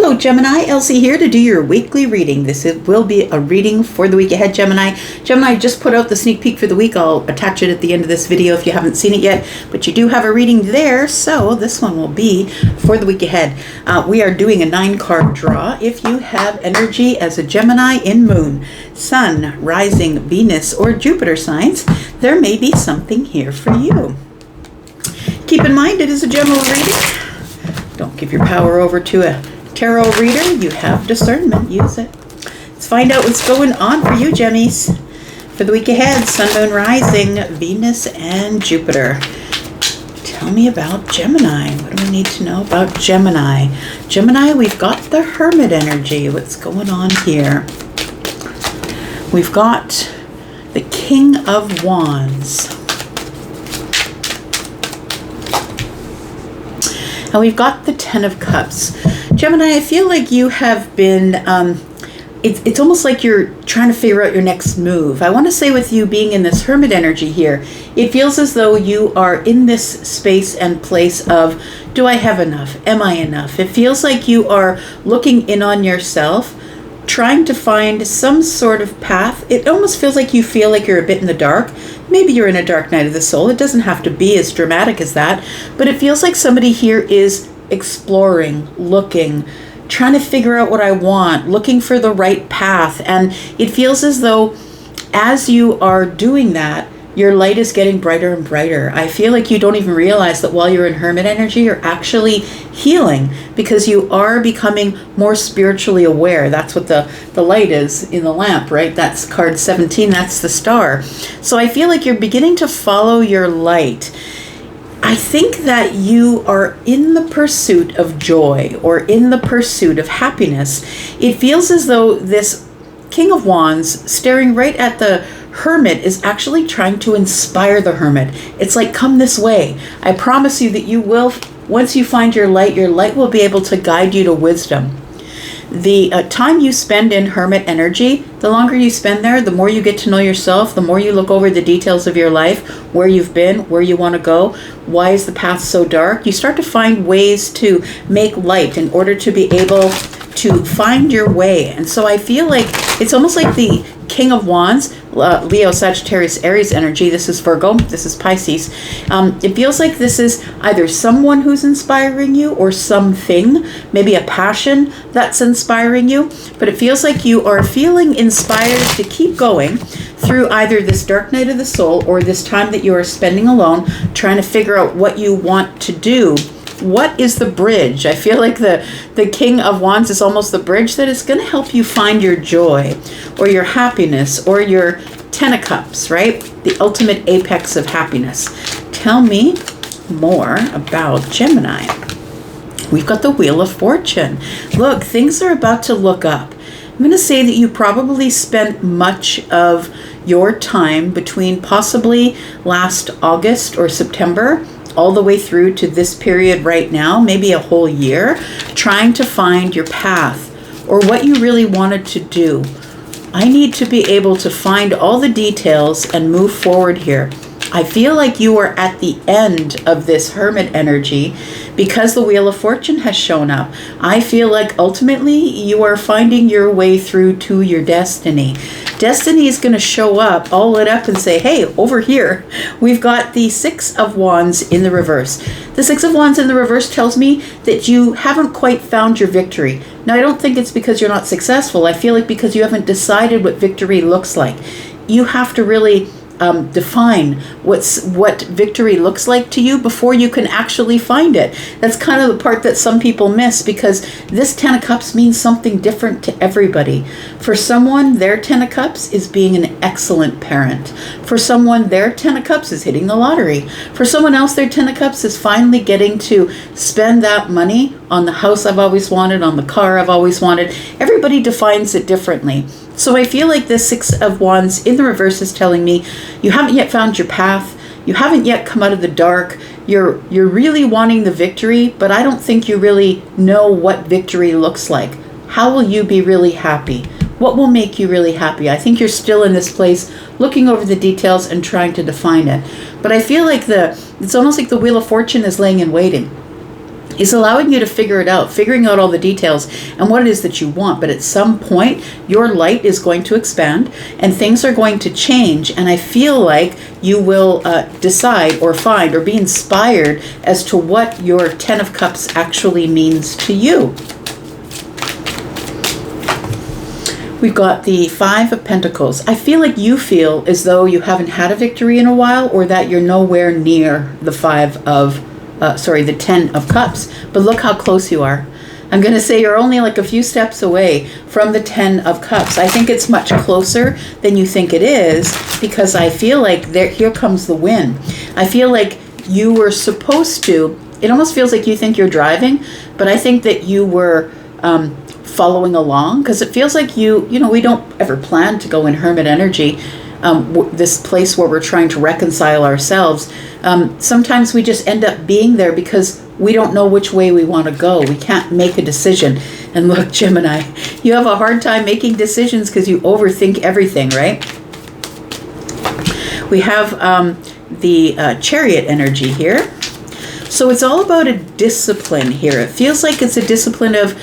Hello Gemini, Elsie here to do your weekly reading. Will be a reading for the week ahead, Gemini. Gemini, just put out the sneak peek for the week. I'll attach it at the end of this video if you haven't seen it yet, but you do have a reading there, so this one will be for the week ahead. We are doing a 9-card draw. If you have energy as a Gemini in Moon, Sun, Rising, Venus, or Jupiter signs, there may be something here for you. Keep in mind it is a general reading. Don't give your power over to a tarot reader. You have discernment. Use it. Let's find out what's going on for you, Gemmies. For the week ahead, Sun, Moon, Rising, Venus, and Jupiter. Tell me about Gemini. What do we need to know about Gemini? Gemini, we've got the Hermit energy. What's going on here? We've got the King of Wands. And we've got the Ten of Cups. Gemini, I feel like you have been, it's almost like you're trying to figure out your next move. I want to say with you being in this Hermit energy here, it feels as though you are in this space and place of, do I have enough? Am I enough? It feels like you are looking in on yourself, trying to find some sort of path. It almost feels like you feel like you're a bit in the dark. Maybe you're in a dark night of the soul. It doesn't have to be as dramatic as that, but it feels like somebody here is exploring, looking, trying to figure out what I want, looking for the right path. And it feels as though as you are doing that, your light is getting brighter and brighter. I feel like you don't even realize that while you're in Hermit energy, you're actually healing because you are becoming more spiritually aware. That's what the light is in the lamp, right? That's card 17. That's the star. So I feel like you're beginning to follow your light. I think that you are in the pursuit of joy or in the pursuit of happiness. It feels as though this King of Wands staring right at the Hermit is actually trying to inspire the Hermit. It's like, come this way. I promise you that you will, once you find your light will be able to guide you to wisdom. The time you spend in Hermit energy, the longer you spend there, the more you get to know yourself, the more you look over the details of your life, where you've been, where you want to go, why is the path so dark. You start to find ways to make light in order to be able to find your way. And so I feel like it's almost like the King of Wands, Leo, Sagittarius, Aries energy. This is Virgo. This is Pisces. It feels like this is either someone who's inspiring you or something, maybe a passion that's inspiring you. But it feels like you are feeling inspired to keep going through either this dark night of the soul or this time that you are spending alone, trying to figure out what you want to do. What is the bridge? I feel like the King of Wands is almost the bridge that is going to help you find your joy or your happiness or your Ten of Cups, right? The ultimate apex of happiness. Tell me more about Gemini. We've got the Wheel of Fortune. Look, things are about to look up. I'm going to say that you probably spent much of your time between possibly last August or September all the way through to this period right now, maybe a whole year, trying to find your path or what you really wanted to do. I need to be able to find all the details and move forward here. I feel like you are at the end of this Hermit energy because the Wheel of Fortune has shown up. I feel like ultimately you are finding your way through to your destiny. Destiny is going to show up, all lit up, and say, hey, over here, we've got the Six of Wands in the reverse. The Six of Wands in the reverse tells me that you haven't quite found your victory. Now, I don't think it's because you're not successful. I feel like because you haven't decided what victory looks like. You have to really define what victory looks like to you before you can actually find it. That's kind of the part that some people miss because this Ten of Cups means something different to everybody. For someone, their Ten of Cups is being an excellent parent. For someone, their Ten of Cups is hitting the lottery. For someone else, their Ten of Cups is finally getting to spend that money on the house I've always wanted, on the car I've always wanted. Everybody defines it differently. So I feel like this Six of Wands in the reverse is telling me you haven't yet found your path. You haven't yet come out of the dark. You're really wanting the victory, but I don't think you really know what victory looks like. How will you be really happy? What will make you really happy? I think you're still in this place looking over the details and trying to define it. But I feel like it's almost like the Wheel of Fortune is laying in waiting. is allowing you to figure it out, figuring out all the details and what it is that you want. But at some point, your light is going to expand and things are going to change. And I feel like you will decide or find or be inspired as to what your Ten of Cups actually means to you. We've got the Five of Pentacles. I feel like you feel as though you haven't had a victory in a while, or that you're nowhere near the the Ten of Cups, but look how close you are. I'm going to say you're only like a few steps away from the Ten of Cups. I think it's much closer than you think it is, because I feel like here comes the win. I feel like you were supposed to, it almost feels like you think you're driving, but I think that you were following along, because it feels like we don't ever plan to go in hermit energy. This place where we're trying to reconcile ourselves. Sometimes we just end up being there because we don't know which way we want to go. We can't make a decision. And look, Gemini, you have a hard time making decisions because you overthink everything, right? We have the Chariot energy here. So it's all about a discipline here. It feels like it's a discipline of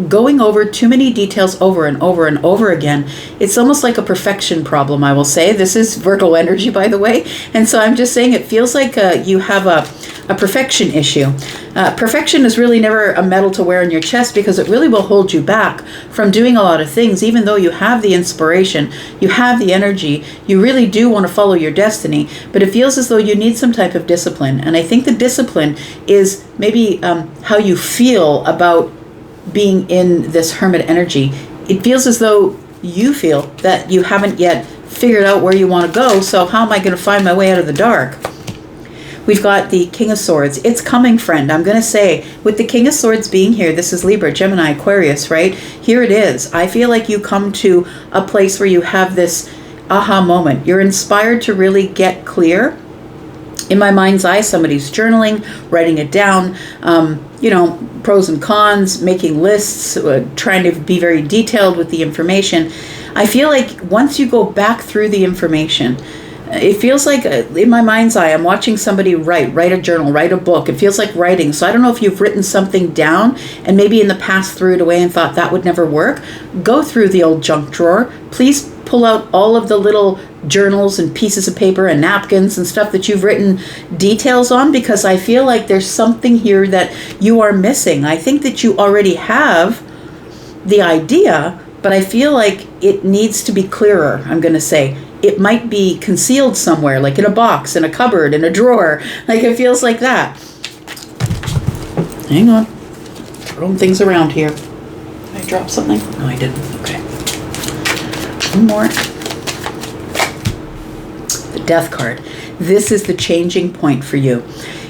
going over too many details over and over and over again. It's almost like a perfection problem, I will say. This is Virgo energy, by the way. And so I'm just saying it feels like you have a perfection issue. Perfection is really never a medal to wear on your chest, because it really will hold you back from doing a lot of things. Even though you have the inspiration, you have the energy, you really do want to follow your destiny, but it feels as though you need some type of discipline. And I think the discipline is maybe how you feel about being in this hermit energy. It feels as though you feel that you haven't yet figured out where you want to go, so how am I going to find my way out of the dark? We've got the King of Swords. It's coming, friend. I'm going to say, with the King of Swords being here, this is Libra, Gemini, Aquarius, right? Here it is. I feel like you come to a place where you have this aha moment. You're inspired to really get clear. In my mind's eye, somebody's journaling, writing it down, pros and cons, making lists, trying to be very detailed with the information. I feel like once you go back through the information, it feels like in my mind's eye, I'm watching somebody write a journal, write a book. It feels like writing. So I don't know if you've written something down and maybe in the past threw it away and thought that would never work. Go through the old junk drawer. Please pull out all of the little journals and pieces of paper and napkins and stuff that you've written details on, because I feel like there's something here that you are missing. I think that you already have the idea, but I feel like it needs to be clearer, I'm going to say. It might be concealed somewhere, like in a box, in a cupboard, in a drawer. Like it feels like that. Hang on. Throwing things around here. Did I drop something? No, I didn't. Okay. One more. The Death card. This is the changing point for you.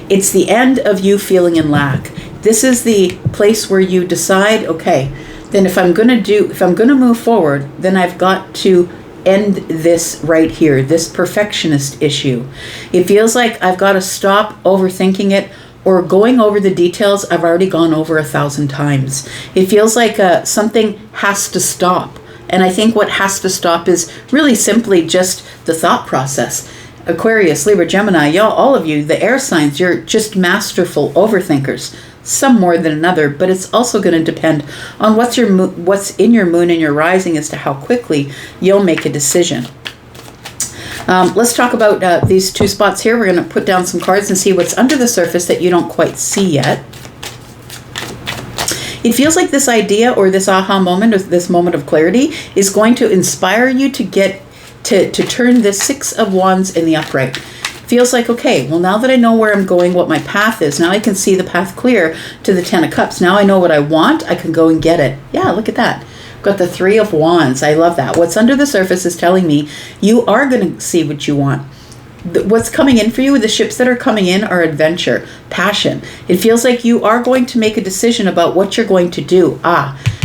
It's the end of you feeling in lack. This is the place where you decide, okay, then if I'm going to move forward, then I've got to end this right here, this perfectionist issue. It feels like I've got to stop overthinking it or going over the details I've already gone over 1,000 times. It feels like something has to stop. And I think what has to stop is really simply just the thought process. Aquarius, Libra, Gemini, y'all, all of you, the air signs, you're just masterful overthinkers. Some more than another, but it's also going to depend on what's in your moon and your rising as to how quickly you'll make a decision. Let's talk about these two spots here. We're going to put down some cards and see what's under the surface that you don't quite see yet. It feels like this idea or this aha moment or this moment of clarity is going to inspire you to get to turn the Six of Wands in the upright. Feels like, okay, well, now that I know where I'm going, what my path is, now I can see the path clear to the Ten of Cups. Now I know what I want, I can go and get it. Yeah, look at that. Got the Three of Wands. I love that. What's under the surface is telling me you are going to see what you want. What's coming in for you, the ships that are coming in are adventure, passion. It feels like you are going to make a decision about what you're going to do.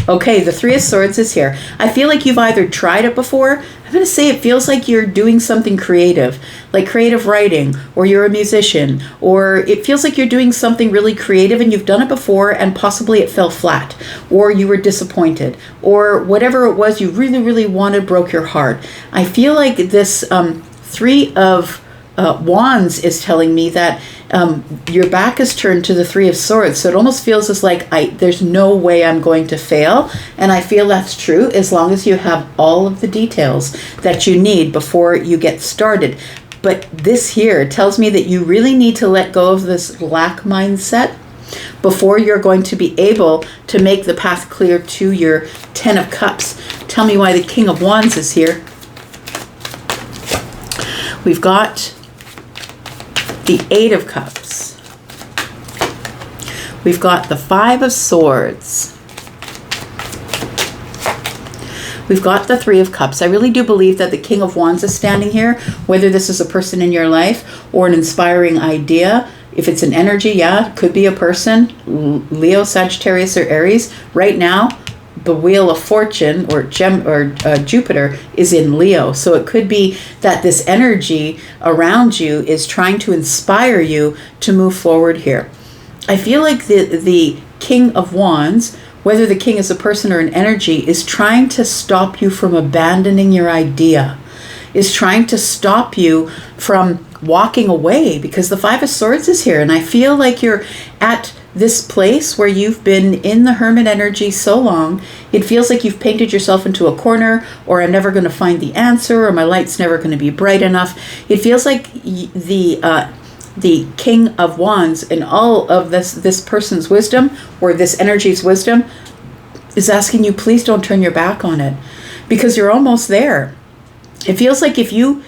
Okay, the Three of Swords is here. I feel like you've either tried it before. I'm going to say it feels like you're doing something creative, like creative writing, or you're a musician, or it feels like you're doing something really creative and you've done it before and possibly it fell flat, or you were disappointed, or whatever it was you really, really wanted broke your heart. I feel like this Three of Wands is telling me that Your back is turned to the Three of Swords, so it almost feels as like there's no way I'm going to fail, and I feel that's true as long as you have all of the details that you need before you get started. But this here tells me that you really need to let go of this lack mindset before you're going to be able to make the path clear to your Ten of Cups. Tell me why the King of Wands is here. We've got the Eight of Cups. We've got the Five of Swords. We've got the Three of Cups. I really do believe that the King of Wands is standing here, whether this is a person in your life or an inspiring idea. If it's an energy, yeah, it could be a person, Leo, Sagittarius, or Aries. Right now, the Wheel of Fortune or Jupiter is in Leo. So it could be that this energy around you is trying to inspire you to move forward here. I feel like the King of Wands, whether the king is a person or an energy, is trying to stop you from abandoning your idea, is trying to stop you from walking away, because the Five of Swords is here. And I feel like you're at this place where you've been in the hermit energy so long, it feels like you've painted yourself into a corner, or I'm never going to find the answer, or my light's never going to be bright enough. It feels like the King of Wands and all of this person's wisdom, or this energy's wisdom, is asking you, please don't turn your back on it, because you're almost there. It feels like if you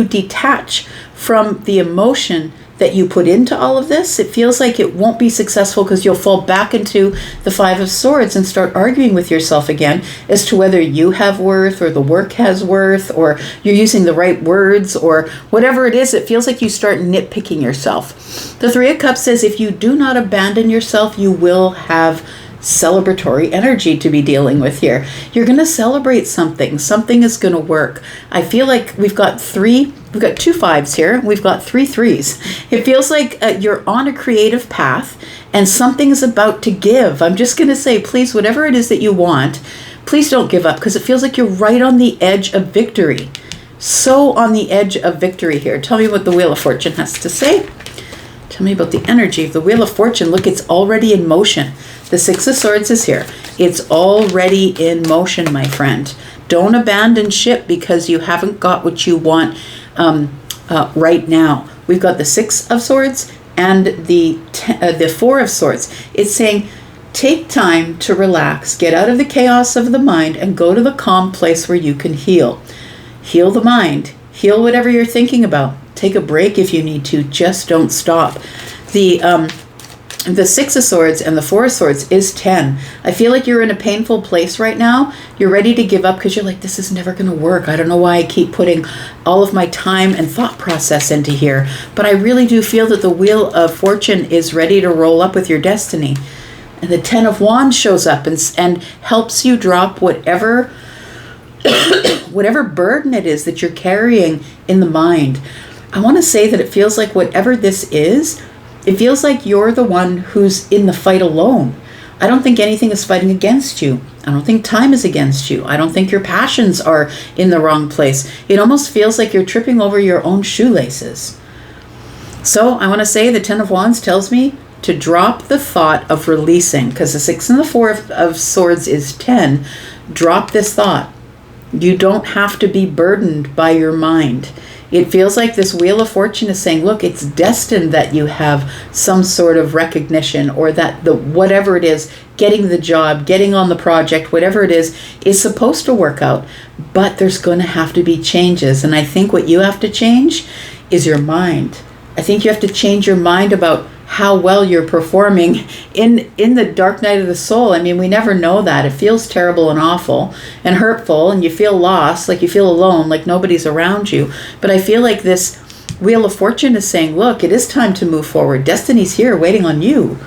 detach from the emotion that you put into all of this, it feels like it won't be successful, because you'll fall back into the Five of Swords and start arguing with yourself again as to whether you have worth, or the work has worth, or you're using the right words, or whatever it is. It feels like you start nitpicking yourself. The Three of Cups says if you do not abandon yourself, you will have celebratory energy to be dealing with here. You're going to celebrate something. Something is going to work. I feel like we've got two fives here. We've got three threes. It feels like you're on a creative path and something is about to give. I'm just going to say, please, whatever it is that you want, please don't give up, because it feels like you're right on the edge of victory. So on the edge of victory here. Tell me what the Wheel of Fortune has to say. Tell me about the energy of the Wheel of Fortune. Look, it's already in motion. The Six of Swords is here. It's already in motion, my friend. Don't abandon ship because you haven't got what you want right now. We've got the Six of Swords and the Four of Swords. It's saying, take time to relax, get out of the chaos of the mind, and go to the calm place where you can heal. Heal the mind. Heal whatever you're thinking about. Take a break if you need to. Just don't stop. The Six of Swords and the Four of Swords is 10. I feel like you're in a painful place right now. You're ready to give up because you're like, this is never going to work. I don't know why I keep putting all of my time and thought process into here. But I really do feel that the Wheel of Fortune is ready to roll up with your destiny. And the Ten of Wands shows up and helps you drop whatever burden it is that you're carrying in the mind. I want to say that it feels like whatever this is, it feels like you're the one who's in the fight alone. I don't think anything is fighting against you. I don't think time is against you. I don't think your passions are in the wrong place. It almost feels like you're tripping over your own shoelaces. So I want to say the Ten of Wands tells me to drop the thought of releasing, because the Six and the Four of Swords is 10. Drop this thought. You don't have to be burdened by your mind. It feels like this Wheel of Fortune is saying, look, it's destined that you have some sort of recognition, or that whatever it is, getting the job, getting on the project, whatever it is supposed to work out. But there's going to have to be changes. And I think what you have to change is your mind. I think you have to change your mind about how well you're performing in the dark night of the soul. I mean, we never know that. It feels terrible and awful and hurtful, and you feel lost, like you feel alone, like nobody's around you. But I feel like this Wheel of Fortune is saying, look, it is time to move forward. Destiny's here waiting on you.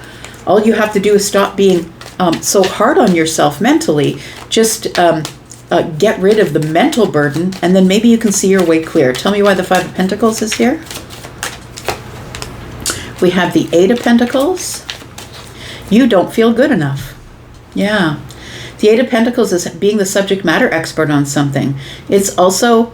All you have to do is stop being so hard on yourself mentally. Just get rid of the mental burden, and then maybe you can see your way clear. Tell me why the Five of Pentacles is here. We have the Eight of Pentacles. You don't feel good enough. Yeah. The Eight of Pentacles is being the subject matter expert on something. It's also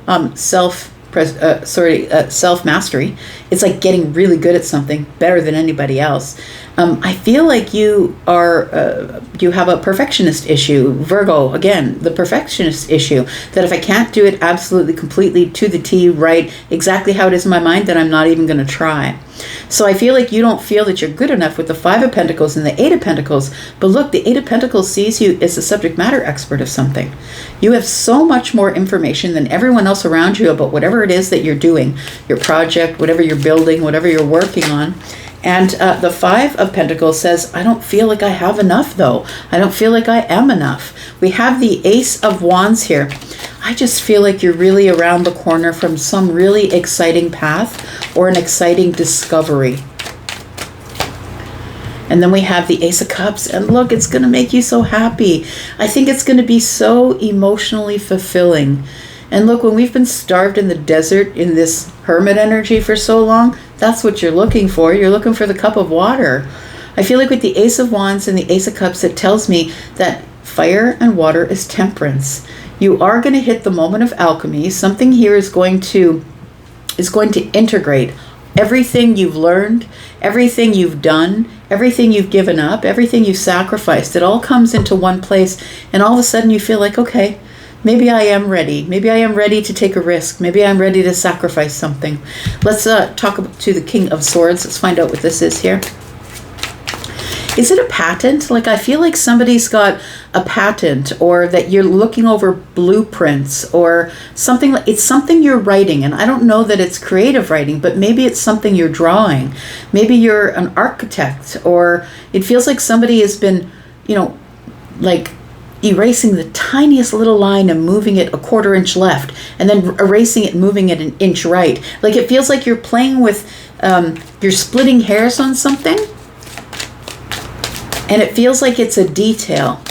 self-mastery. It's like getting really good at something, better than anybody else. I feel like you have a perfectionist issue. Virgo, again, the perfectionist issue, that if I can't do it absolutely, completely, to the T, right, exactly how it is in my mind, then I'm not even going to try. So I feel like you don't feel that you're good enough with the Five of Pentacles and the Eight of Pentacles. But look, the Eight of Pentacles sees you as a subject matter expert of something. You have so much more information than everyone else around you about whatever it is that you're doing, your project, whatever you're building, whatever you're working on. And the Five of Pentacles says, I don't feel like I have enough, though. I don't feel like I am enough. We have the Ace of Wands here. I just feel like you're really around the corner from some really exciting path or an exciting discovery. And then we have the Ace of Cups, and look, it's going to make you so happy. I think it's going to be so emotionally fulfilling. And look, when we've been starved in the desert in this hermit energy for so long, that's what you're looking for. You're looking for the cup of water. I feel like with the Ace of Wands and the Ace of Cups, it tells me that fire and water is temperance. You are going to hit the moment of alchemy. Something here is going to integrate everything you've learned, everything you've done, everything you've given up, everything you've sacrificed. It all comes into one place, and all of a sudden you feel like, okay, maybe I am ready. Maybe I am ready to take a risk. Maybe I'm ready to sacrifice something. Let's talk to the King of Swords. Let's find out what this is here. Is it a patent? Like, I feel like somebody's got a patent, or that you're looking over blueprints or something. Like, it's something you're writing, and I don't know that it's creative writing, but maybe it's something you're drawing. Maybe you're an architect, or it feels like somebody has been, like erasing the tiniest little line and moving it a 1/4 inch left, and then erasing it and moving it an inch right. Like, it feels like you're playing with, you're splitting hairs on something, and it feels like it's a detail.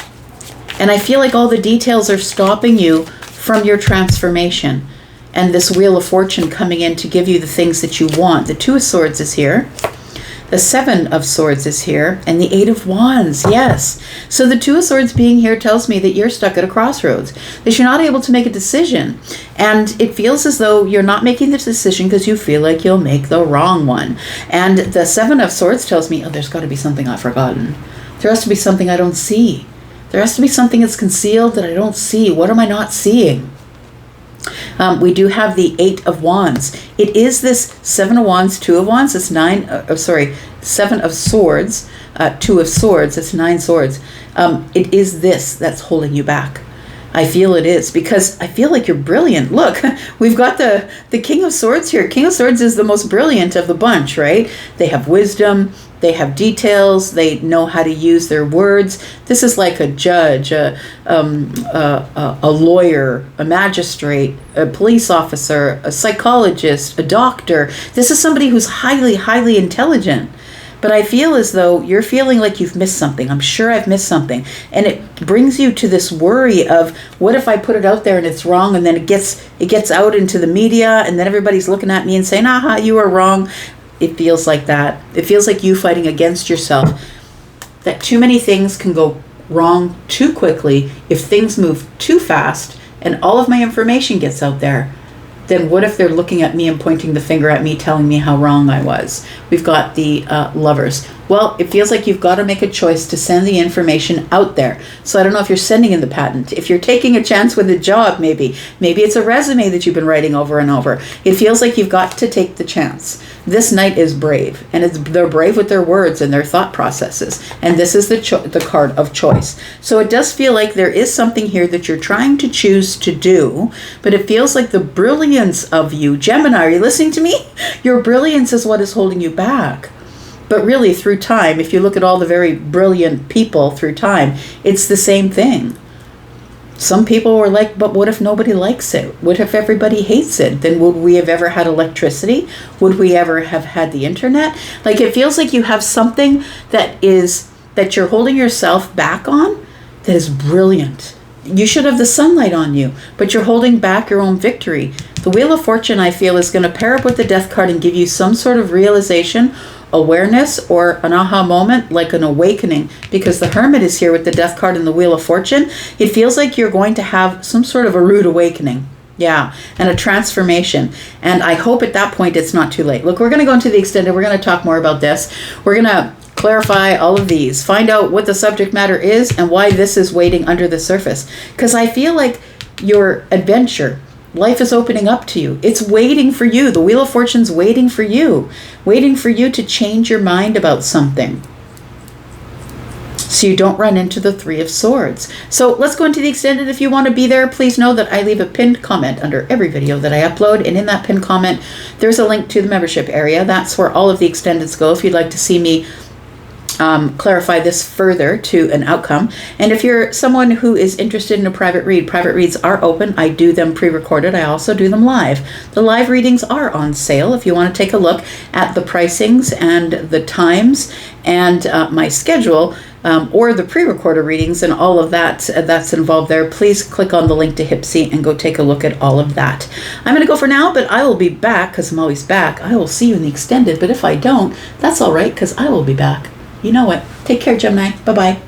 And I feel like all the details are stopping you from your transformation. And this Wheel of Fortune coming in to give you the things that you want. The Two of Swords is here. The Seven of Swords is here, and the Eight of Wands, yes. So the Two of Swords being here tells me that you're stuck at a crossroads, that you're not able to make a decision. And it feels as though you're not making the decision because you feel like you'll make the wrong one. And the Seven of Swords tells me, oh, there's got to be something I've forgotten. There has to be something I don't see. There has to be something that's concealed that I don't see. What am I not seeing? We do have the Eight of Wands. It is this Seven of Wands, Two of Wands. It's Seven of Swords, Two of Swords. It's 9 swords. It is this that's holding you back. I feel it is, because I feel like you're brilliant. Look, we've got the King of Swords here. King of Swords is the most brilliant of the bunch, right? They have wisdom. They have details. They know how to use their words. This is like a judge, a lawyer, a magistrate, a police officer, a psychologist, a doctor. This is somebody who's highly, highly intelligent. But I feel as though you're feeling like you've missed something. I'm sure I've missed something. And it brings you to this worry of, what if I put it out there and it's wrong, and then it gets out into the media, and then everybody's looking at me and saying, aha, you are wrong. It feels like that. It feels like you fighting against yourself. That too many things can go wrong too quickly if things move too fast and all of my information gets out there. Then what if they're looking at me and pointing the finger at me, telling me how wrong I was? We've got the Lovers. Well, it feels like you've got to make a choice to send the information out there. So I don't know if you're sending in the patent. If you're taking a chance with a job, maybe it's a resume that you've been writing over and over. It feels like you've got to take the chance. This Knight is brave, and they're brave with their words and their thought processes. And this is the card of choice. So it does feel like there is something here that you're trying to choose to do, but it feels like the brilliance of you, Gemini, are you listening to me? Your brilliance is what is holding you back. But really, through time, if you look at all the very brilliant people through time, it's the same thing. Some people were like, but what if nobody likes it? What if everybody hates it? Then would we have ever had electricity? Would we ever have had the internet? Like, it feels like you have something that you're holding yourself back on that is brilliant. You should have the sunlight on you, but you're holding back your own victory. The Wheel of Fortune, I feel, is going to pair up with the Death card and give you some sort of realization, awareness, or an aha moment, like an awakening, because the Hermit is here with the Death card and the Wheel of Fortune. It feels like you're going to have some sort of a rude awakening. Yeah, and a transformation. And I hope at that point it's not too late. Look, we're going to go into the extended. We're going to talk more about this. We're going to clarify all of these, find out what the subject matter is and why this is waiting under the surface. Because I feel like your adventure, life is opening up to you. It's waiting for you. The Wheel of Fortune's waiting for you to change your mind about something, so you don't run into the Three of Swords. So let's go into the extended. If you want to be there, please know that I leave a pinned comment under every video that I upload. And in that pinned comment, there's a link to the membership area. That's where all of the extendeds go if you'd like to see me clarify this further to an outcome. And if you're someone who is interested in a private reads are open. I do them pre-recorded. I also do them live. The live readings are on sale if you want to take a look at the pricings and the times and my schedule, or the pre-recorded readings and all of that that's involved there. Please click on the link to Hypsee and go take a look at all of that. I'm going to go for now, but I will be back because I'm always back. I will see you in the extended, but if I don't, that's all right because I will be back. You know it. Take care, Gemini. Bye-bye.